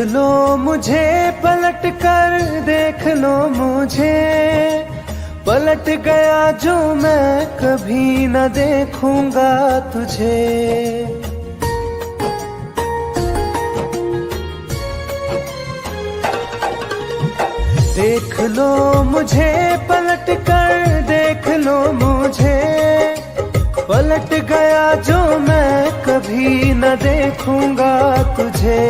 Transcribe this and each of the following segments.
लो मुझे पलट कर, देख लो मुझे, पलट गया जो मैं कभी न देखूंगा तुझे। देख लो मुझे पलट कर, देख लो मुझे, पलट गया जो मैं कभी न देखूंगा तुझे।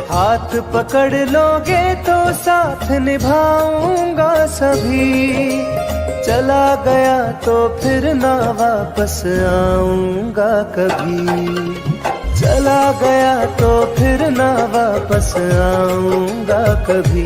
हाथ पकड़ लोगे तो साथ निभाऊंगा सभी, चला गया तो फिर ना वापस आऊंगा कभी। चला गया तो फिर ना वापस आऊंगा कभी।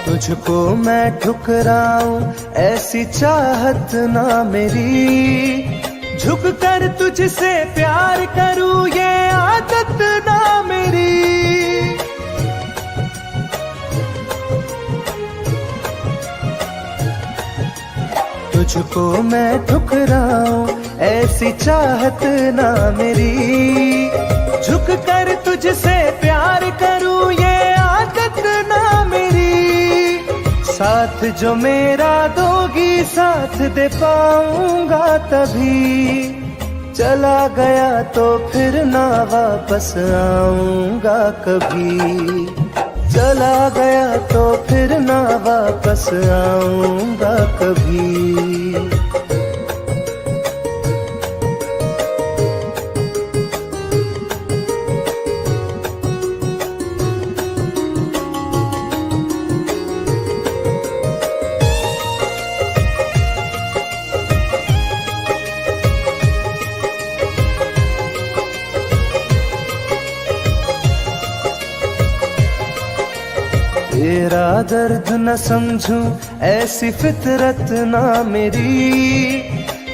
तुझको मैं ठुकराऊं ऐसी चाहत ना मेरी, झुक कर तुझसे प्यार करूं ये आदत ना मेरी। तुझको मैं ठुकराऊं ऐसी चाहत ना मेरी, झुक कर तुझसे प्यार करूं ये आदत ना मेरी। साथ जो मेरा दोगी साथ दे पाऊंगा तभी, चला गया तो फिर ना वापस आऊंगा कभी। चला गया तो फिर ना वापस आऊंगा कभी। तेरा दर्द न समझूं ऐसी फितरत ना मेरी,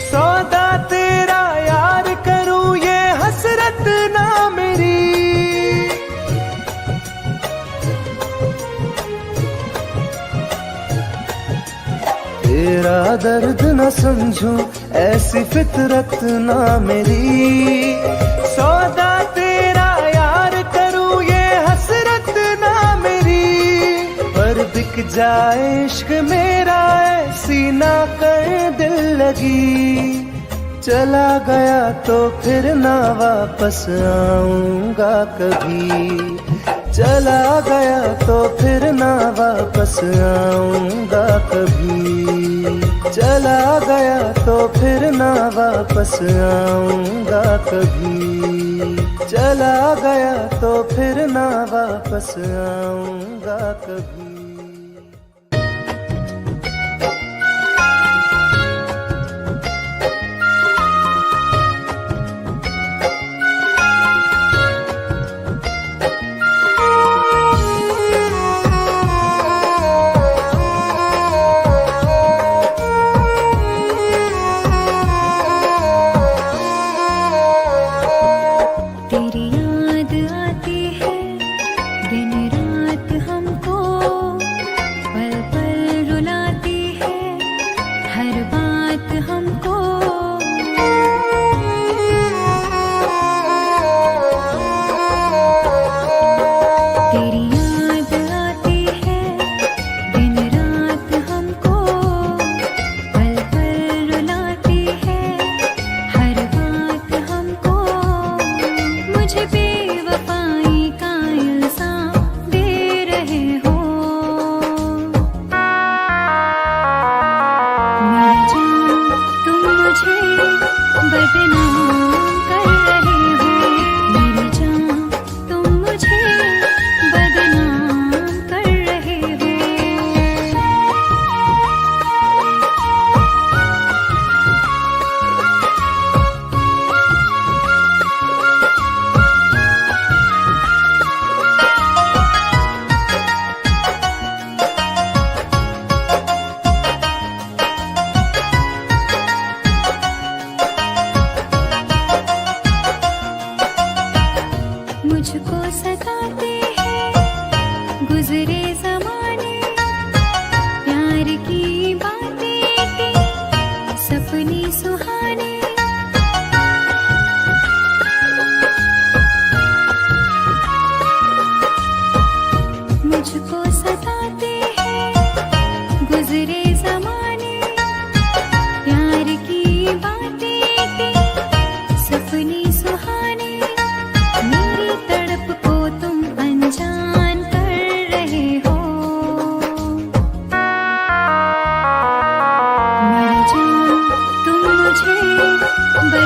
सौदा तेरा यार करूं ये हसरत ना मेरी। तेरा दर्द न समझूं ऐसी फितरत ना मेरी, सौदा तेरा यार करूं ये हसरत ना मेरी। पर बिक जाए इश्क मेरा ऐसी ना कर दिल लगी, चला गया तो फिर ना वापस आऊंगा कभी। चला गया तो फिर ना वापस आऊंगा कभी। चला गया तो फिर ना वापस आऊंगा कभी। चला गया तो फिर ना वापस आऊंगा कभी। तुम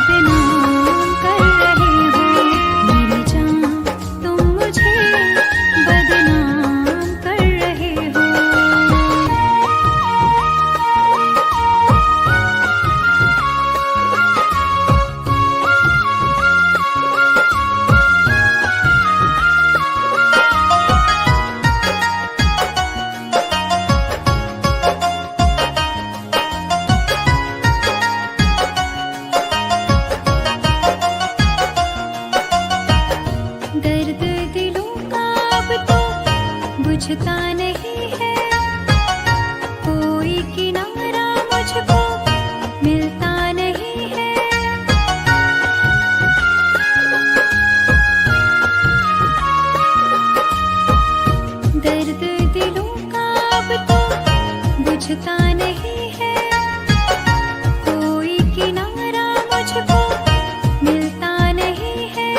बदनाम कर रहे हो। मेरी जान तुम मुझे बदनाम कर रहे हो। दर्द दिलों का अब तो बुझता नहीं है, कोई किनारा मुझको मिलता नहीं है। दर्द दिलों का अब तो बुझता नहीं है, कोई किनारा मुझको मिलता नहीं है।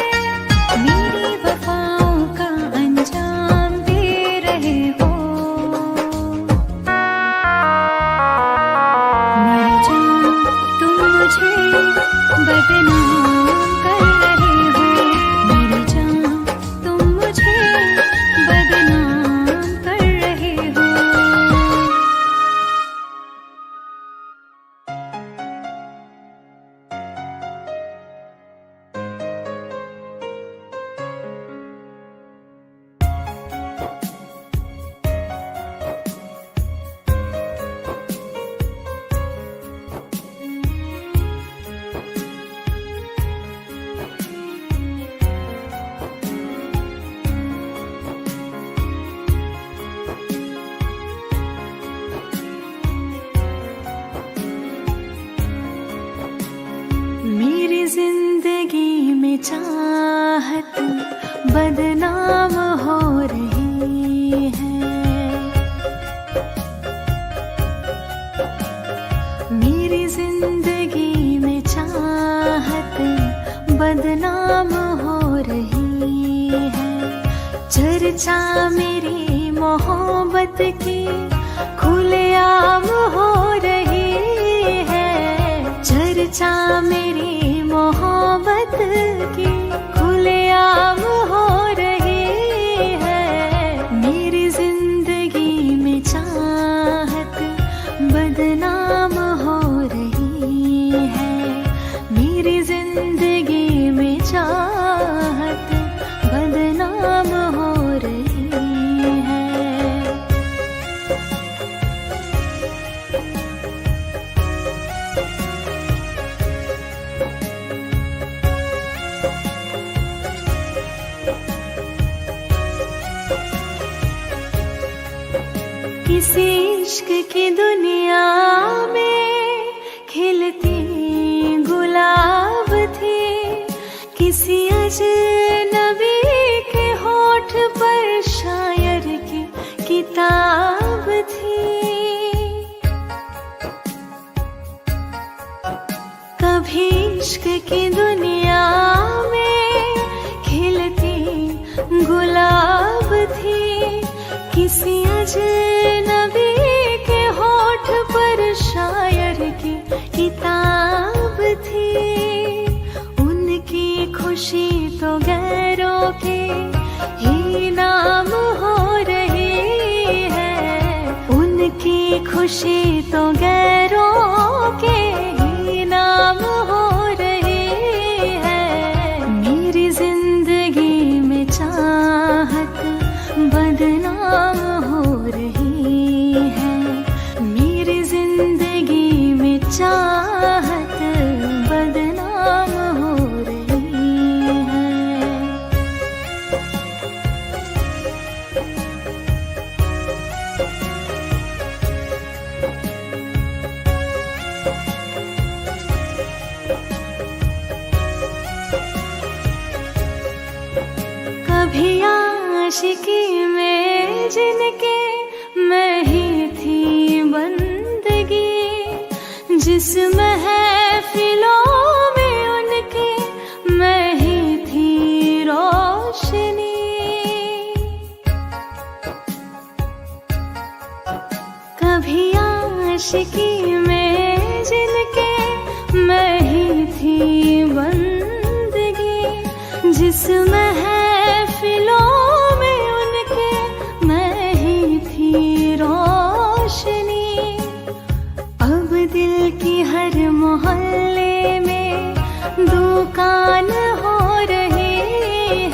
मेरी वफाओं का अंजाम दे रहे हो। मेरी जान तुम मुझे बदनाम कर रहे हो। मेरी जान तुम मुझे बदनाम कर रहे हो। मेरी जिंदगी में चाहत बदनाम हो रही है। मेरी जिंदगी में चाहत बदनाम हो रही है। चर्चा मेरी मोहब्बत की खुलेआम हो रही है। चर्चा मेरी मोहब्बत की खुलेआम हो रही है। मेरी जिंदगी में चाहत बदनाम हो रही है। मेरी जिंदगी में चाहत बदनाम हो रही है। किसी इश्क की दुनिया में खिलती गुलाब थी। किसी अजनबी के होठ पर शायर की किताब थी। कभी इश्क की दुनिया में खिलती गुलाब थी। किसी अजनबी के होठ पर शायर की किताब थी। उनकी खुशी तो गैरों के ही नाम हो रही है। उनकी खुशी तो गैरों के ही नाम हो रही है। मेरी जिंदगी में चाहत बदनाम हो रही है। मेरी जिंदगी में चाहत बदनाम हो रही है। कभी आशिकी में जिनके मैं ही थी बंदगी। जिस महफिलों में उनके मैं ही थी रोशनी। कभी आशिकी में जिनके मैं ही थी उस महफिलों में उनके मैं ही थी रोशनी। अब दिल की हर मोहल्ले में दुकान हो रही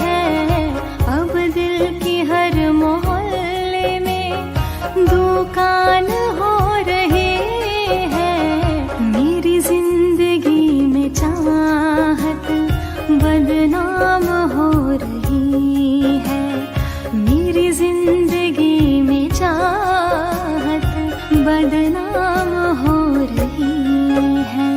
है। अब दिल की हर मोहल्ले में दुकान हो रही है। मेरी जिंदगी में चाहत बदनाम हो रही है। मेरी जिंदगी में चाहत बदनाम हो रही है।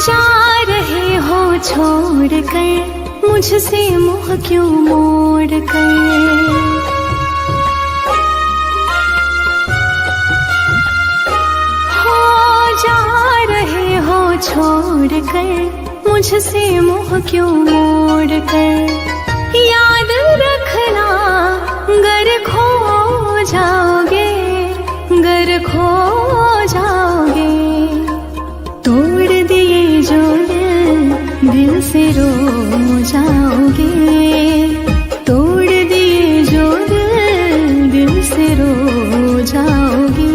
जा रहे हो छोड़ कर मुझसे मुँह क्यों मोड़ कर। हो जा रहे हो छोड़ कर मुझसे मुँह क्यों मोड़ कर। याद रखना गर खो जाओगे, गर खो जाओगे। तोड़ दिए जो दिल से रो जाओगे। तोड़ दिए जो दिल से रो जाओगे।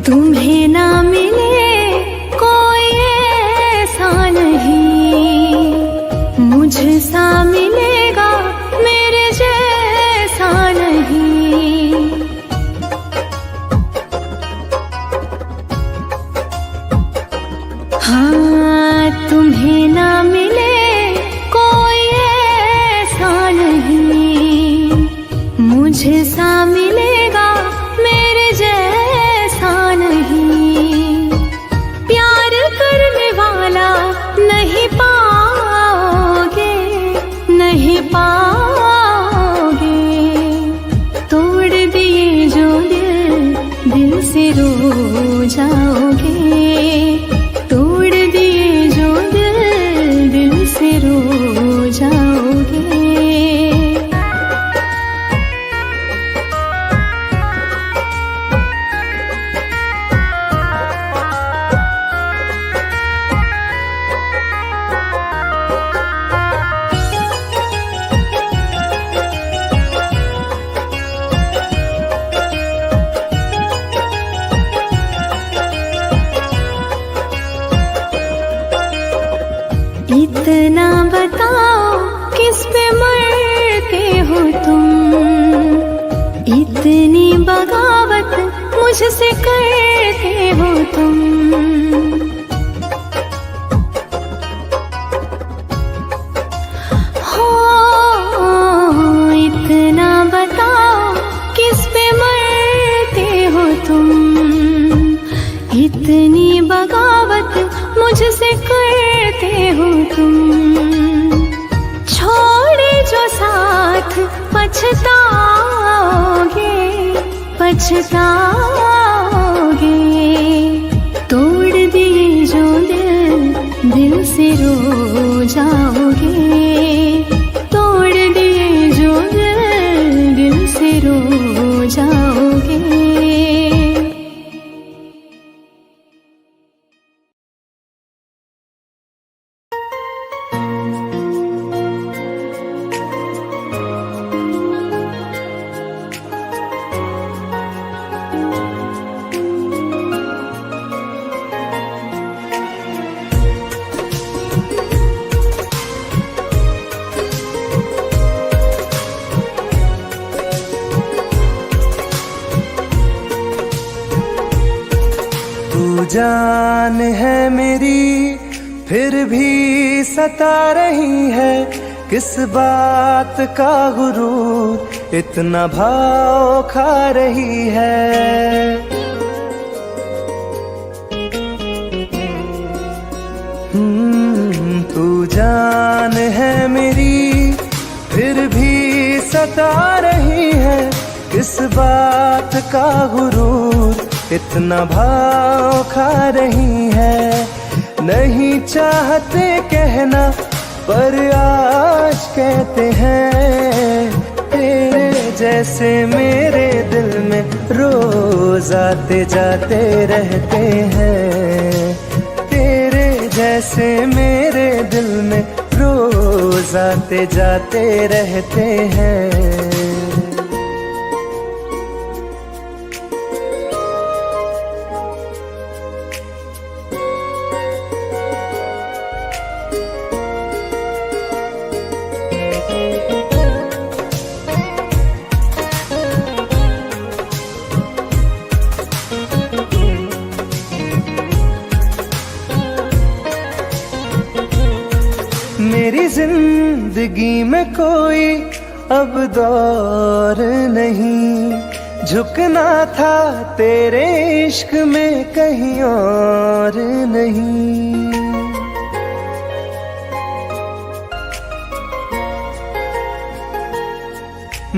तुम्हें ना मिले कोई ऐसा नहीं, मुझसा मिलेगा मेरे जैसा नहीं। हाँ तुम्हें ना मिले कोई ऐसा नहीं, मुझसा मिलेगा मेरे जैसा नहीं। प्यार करने वाला नहीं पाओगे, नहीं पाओगे। तोड़ दिए जो दिल से रो जाओगे। तोड़ दिए जो दिल से रो जाओगे। इतना बताओ किस पे मरते हो तुम, इतनी बगावत मुझसे करते हो तुम। हो इतना बताओ किस पे मरते हो तुम, इतनी बगावत मुझसे करते हो तुम। छोड़े जो साथ पछताओगे, पछताओगे। तोड़ दिए जो दिल से रो जाओगे। तोड़ दिए जो दिल से रो जाओगे। जान है मेरी फिर भी सता रही है, किस बात का गुरूर इतना भाव खा रही है। तू जान है मेरी फिर भी सता रही है, किस बात का गुरूर इतना भाव खा रही है। नहीं चाहते कहना पर आज कहते हैं, तेरे जैसे मेरे दिल में रोज आते जाते रहते हैं। तेरे जैसे मेरे दिल में रोज आते जाते रहते हैं। मेरी जिंदगी में कोई अब दौर नहीं, झुकना था तेरे इश्क में कहीं और नहीं।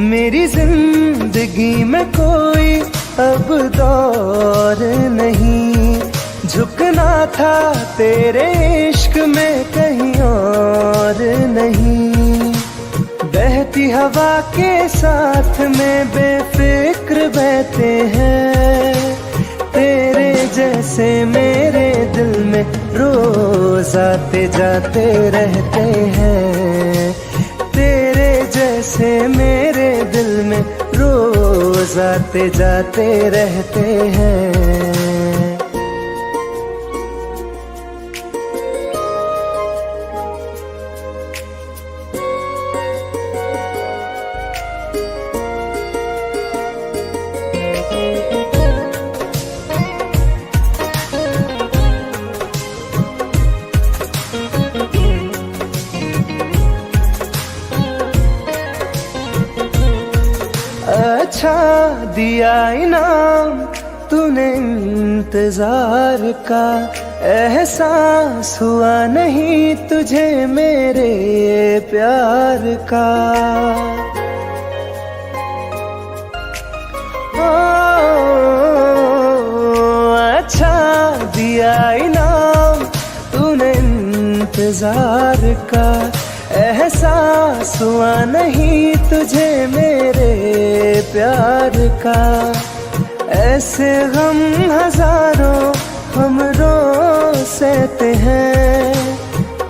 मेरी जिंदगी में कोई अब दौर नहीं, झुकना था तेरे इश्क में कहीं और नहीं। बहती हवा के साथ में बेफिक्र बहते हैं, तेरे जैसे मेरे दिल में रोज आते जाते रहते हैं। तेरे जैसे मेरे दिल में रोज आते जाते रहते हैं। अच्छा दिया इनाम तूने इंतजार का, एहसास हुआ नहीं तुझे मेरे प्यार का। अच्छा दिया इनाम तूने इंतजार का, एहसास हुआ नहीं तुझे मेरे प्यार का। ऐसे गम हजारों हम रोज सहते हैं,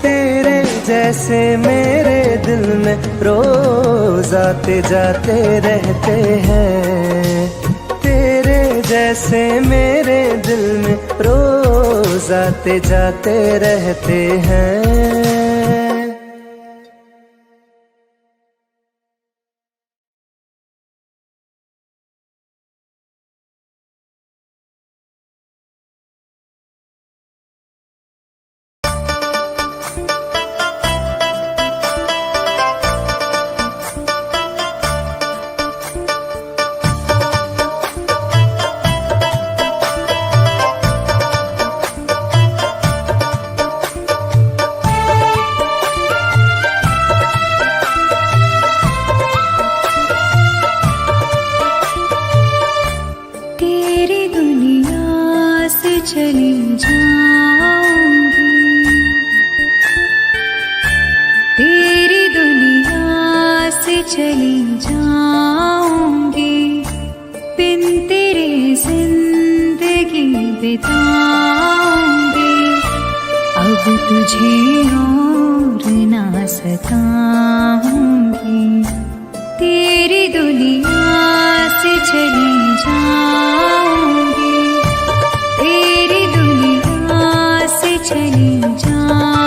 तेरे जैसे मेरे दिल में रोज आते जाते रहते हैं। तेरे जैसे मेरे दिल में रोज आते जाते रहते हैं। चली जाऊंगी, तेरी दुनिया से चली जाऊंगी, बिन तेरे जिंदगी बिताऊंगी। अब तुझे और ना सताऊंगी, तेरी दुनिया से चली जाऊंगी, तेरी दुनिया से चली जाऊंगी।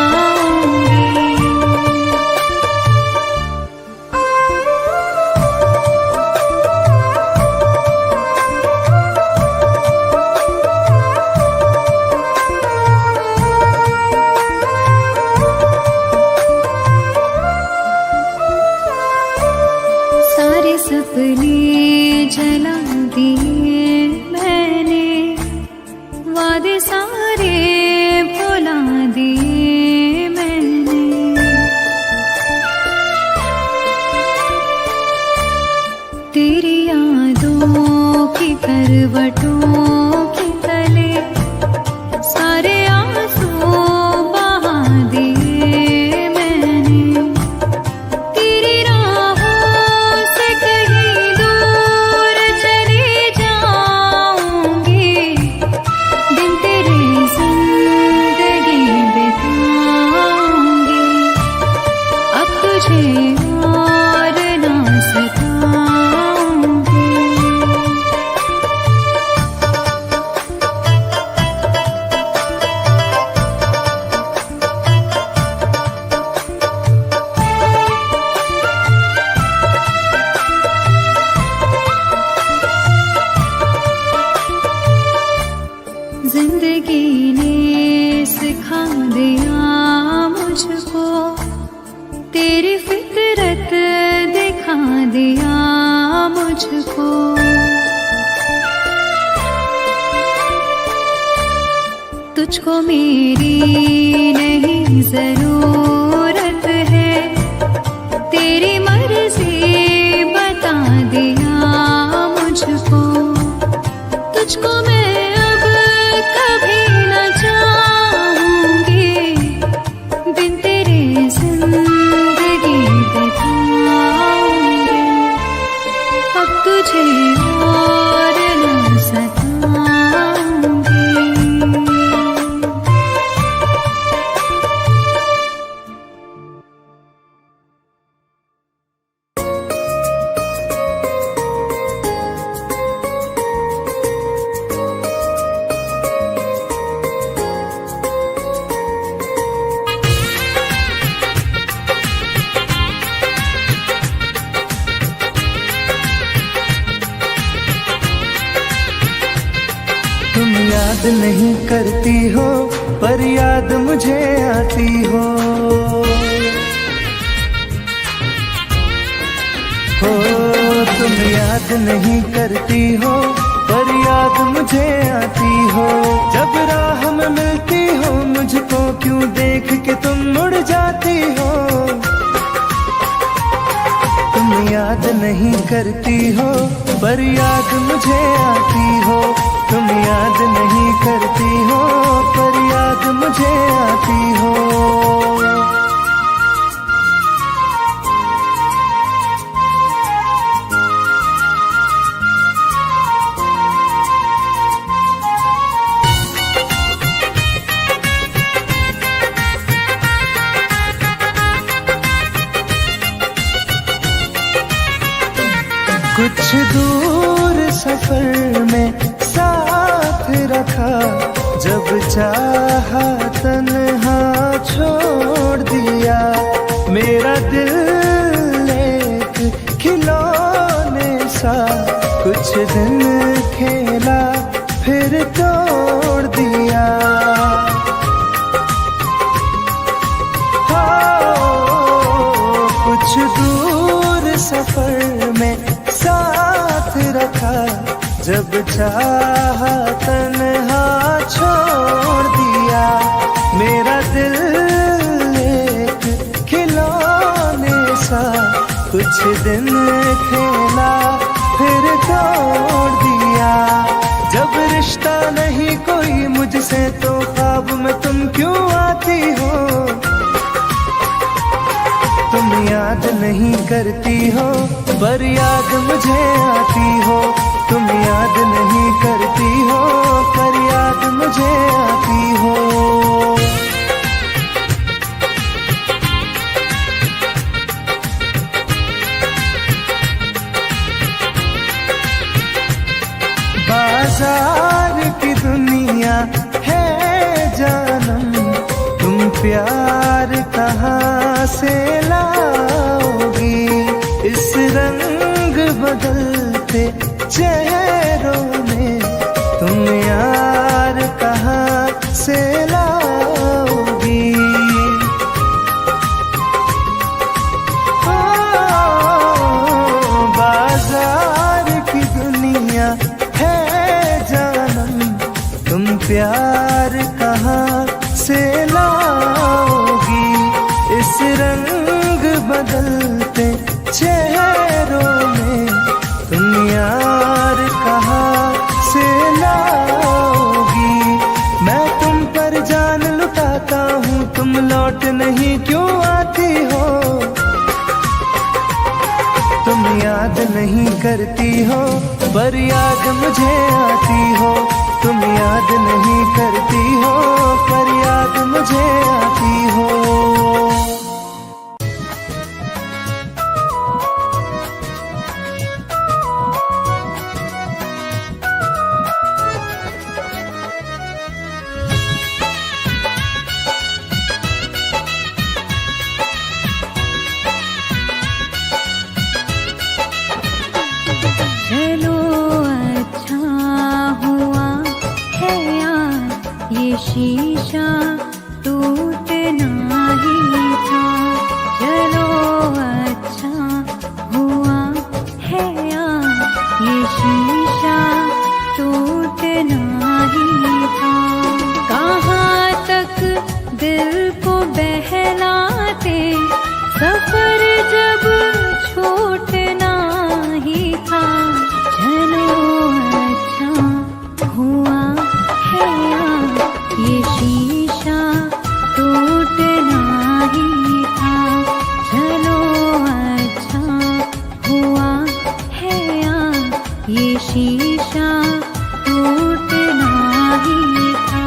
पलवटों के तले सारे आंसू बहा दिए मैंने। तेरी राहों से कहीं दूर चली जाऊंगी, दिन तेरी जिंदगी बिताऊंगी। अब तुझे और ना सताऊंगी। जिंदगी ने सिखा दिया मुझको, तेरी फितरत दिखा दिया मुझको। तुझको मेरी नहीं जरूरत है, तेरी मर्जी बता दिया मुझको। तुझको मैं अब कभी न चाहूंगी, दिन तेरी जिंदगी बिताऊंगी। अब तुझे और न सताऊंगी। तुम याद नहीं करती हो पर याद मुझे आती हो। तुम याद नहीं करती हो पर याद मुझे आती हो। जब राह में मिलती हो मुझको क्यों देख के तुम मुड़ जाती हो। तुम याद नहीं करती हो पर याद मुझे आती हो। तुम याद नहीं करती हो पर याद मुझे आती हो। कुछ दूर सफर में साथ रखा, जब चाहा तन्हा छोड़ दिया। मेरा दिल एक खिलौने सा कुछ दिन खेला फिर तोड़ दिया। कुछ दूर सफर में साथ रखा, जब चाहा तन्हा छोड़ दिया। मेरा दिल एक खिलौने सा कुछ दिन खेला फिर तोड़ दिया। जब रिश्ता नहीं कोई मुझसे तो ख्वाब में तुम क्यों आती हो। तुम याद नहीं करती हो पर याद मुझे आती हो। तुम याद नहीं करती हो पर याद मुझे आती हो। बाजार की दुनिया है जानम, तुम प्यार कहाँ से लाओगी। इस रंग बदलते चेहरों में तुम यार कहाँ से लाओगी। बाजार की दुनिया है जानम, तुम प्यार कहाँ से लाओगी। इस रंग बदलते चेहरों में तुम यार कहाँ से लौट नहीं क्यों आती हो, तुम याद नहीं करती हो पर याद मुझे आती हो, तुम याद नहीं करती हो पर याद मुझे आती हो। चलो अच्छा हुआ है यार ये शीशा टूटना ही था, चलो अच्छा हुआ है यार ये शीशा टूटना ही था। कहाँ तक दिल को बहलाते सफर जब छूटना ही था, चलो अच्छा हुआ है यार ये शीशा टूटना ही था, चलो अच्छा हुआ है यार ये शीशा टूटना ही था।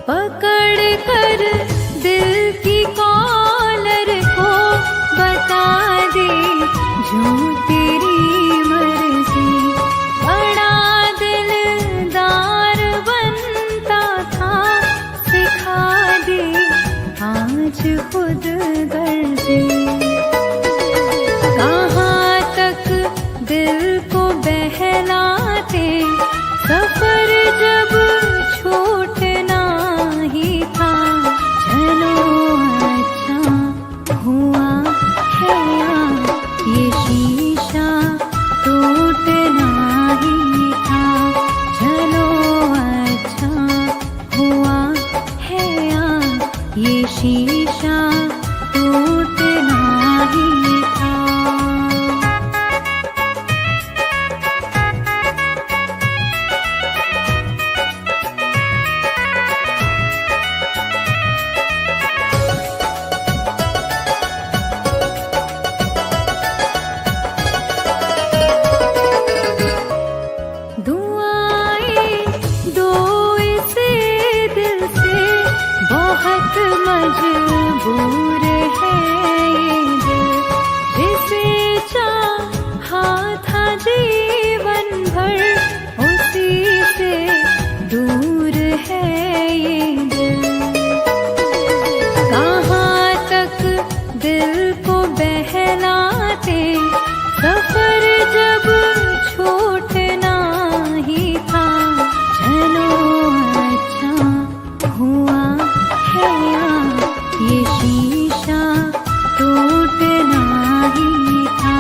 पकड़ कर दिल की कॉलर को बता दे जो तेरी मर्जी, बड़ा दिलदार बनता था सिखा दे आज खुद गर्जी। कहाँ तक दिल को बहलाते सफर जब छूटना ही था, चलो अच्छा हुआ है यार ये शीशा टूटना ही था, चलो अच्छा हुआ है यार ये शीशा टूटना ही था। दुआएं दो इसे दिल से बहुत मजबूर है ये दिल, जिसे चाहा था जीवन भर उसी से दूर है ये दिल। कहाँ तक दिल को बहलाते सफर जब छूटना ही था, चलो अच्छा हुआ है यार ये शीशा टूटना ही था,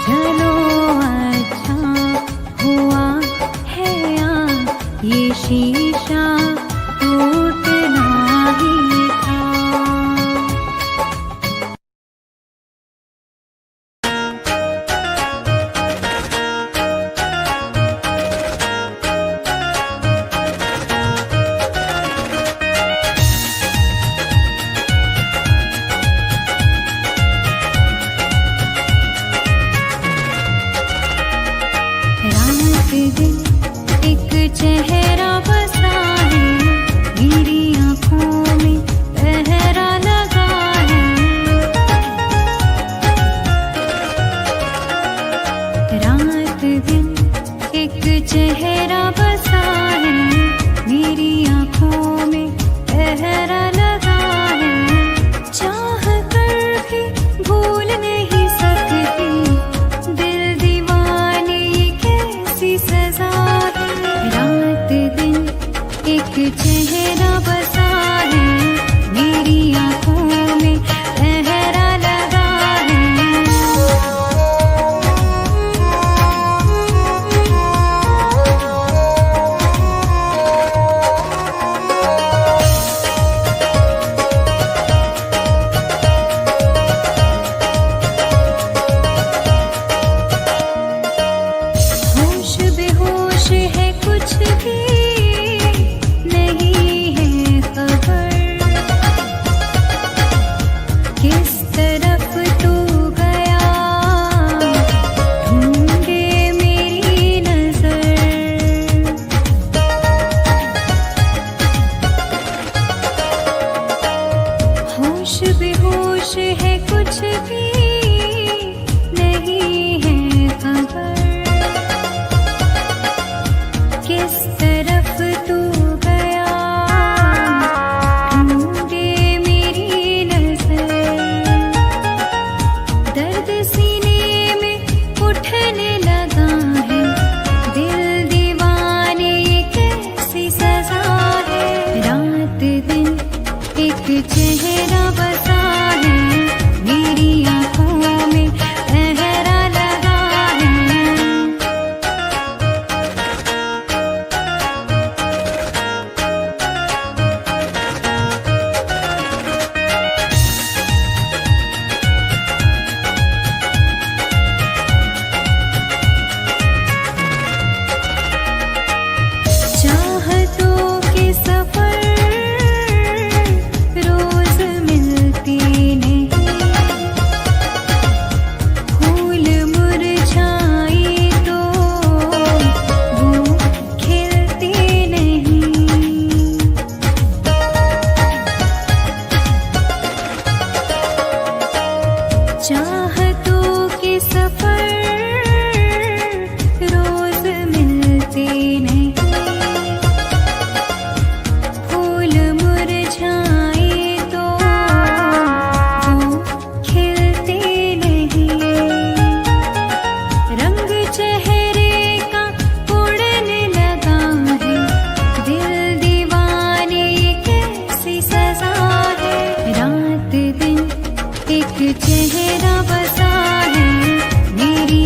चलो अच्छा हुआ है यार ये शीशा टूटना ही था। रात दिन एक चेहरा बसा है, मेरी आँखों में पहरा लगा है। रात दिन एक चेहरा बसा है, मेरी आँखों में पहरा लगा है। चाह कर भी भूल नहीं सकती दिल दीवाने ये कैसी सजा है। रात दिन एक चेहरा बसा है, मेरी आँखों में पहरा लगा है। चेहरा बसा है मेरी